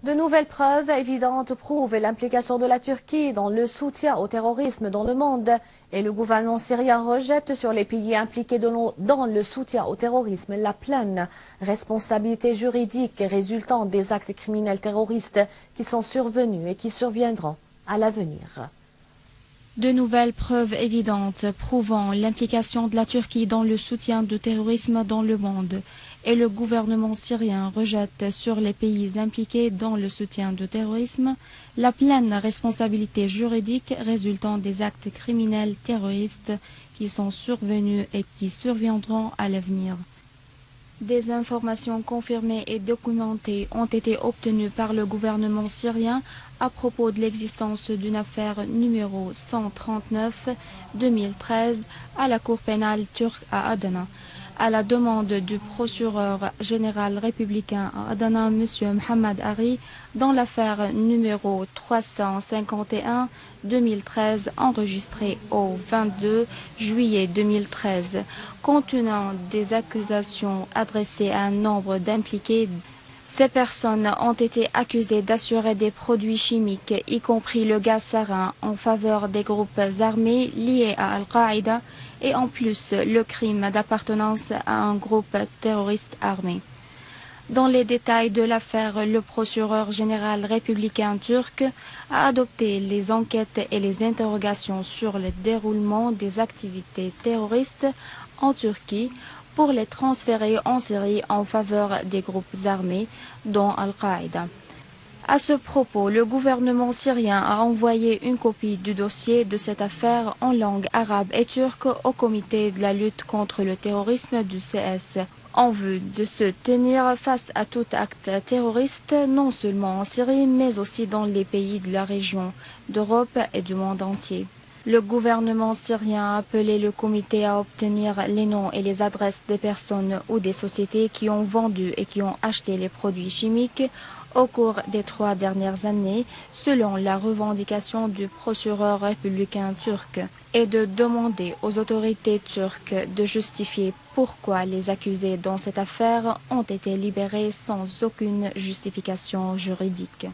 De nouvelles preuves évidentes prouvent l'implication de la Turquie dans le soutien au terrorisme dans le monde et le gouvernement syrien rejette sur les pays impliqués dans le soutien au terrorisme la pleine responsabilité juridique résultant des actes criminels terroristes qui sont survenus et qui surviendront à l'avenir. De nouvelles preuves évidentes prouvant l'implication de la Turquie dans le soutien du terrorisme dans le monde et le gouvernement syrien rejette sur les pays impliqués dans le soutien du terrorisme la pleine responsabilité juridique résultant des actes criminels terroristes qui sont survenus et qui surviendront à l'avenir. Des informations confirmées et documentées ont été obtenues par le gouvernement syrien à propos de l'existence d'une affaire numéro 139-2013 à la Cour pénale turque à Adana. À la demande du procureur général républicain à Adana, M. Mohamed Ari, dans l'affaire numéro 351-2013 enregistrée au 22 juillet 2013, contenant des accusations adressées à un nombre d'impliqués. Ces personnes ont été accusées d'assurer des produits chimiques, y compris le gaz sarin, en faveur des groupes armés liés à Al-Qaïda et en plus le crime d'appartenance à un groupe terroriste armé. Dans les détails de l'affaire, le procureur général républicain turc a adopté les enquêtes et les interrogations sur le déroulement des activités terroristes en Turquie pour les transférer en Syrie en faveur des groupes armés, dont Al-Qaïda. À ce propos, le gouvernement syrien a envoyé une copie du dossier de cette affaire en langue arabe et turque au comité de la lutte contre le terrorisme du CS, en vue de se tenir face à tout acte terroriste, non seulement en Syrie, mais aussi dans les pays de la région, d'Europe et du monde entier. Le gouvernement syrien a appelé le comité à obtenir les noms et les adresses des personnes ou des sociétés qui ont vendu et qui ont acheté les produits chimiques au cours des 3 dernières années, selon la revendication du procureur républicain turc, et de demander aux autorités turques de justifier pourquoi les accusés dans cette affaire ont été libérés sans aucune justification juridique.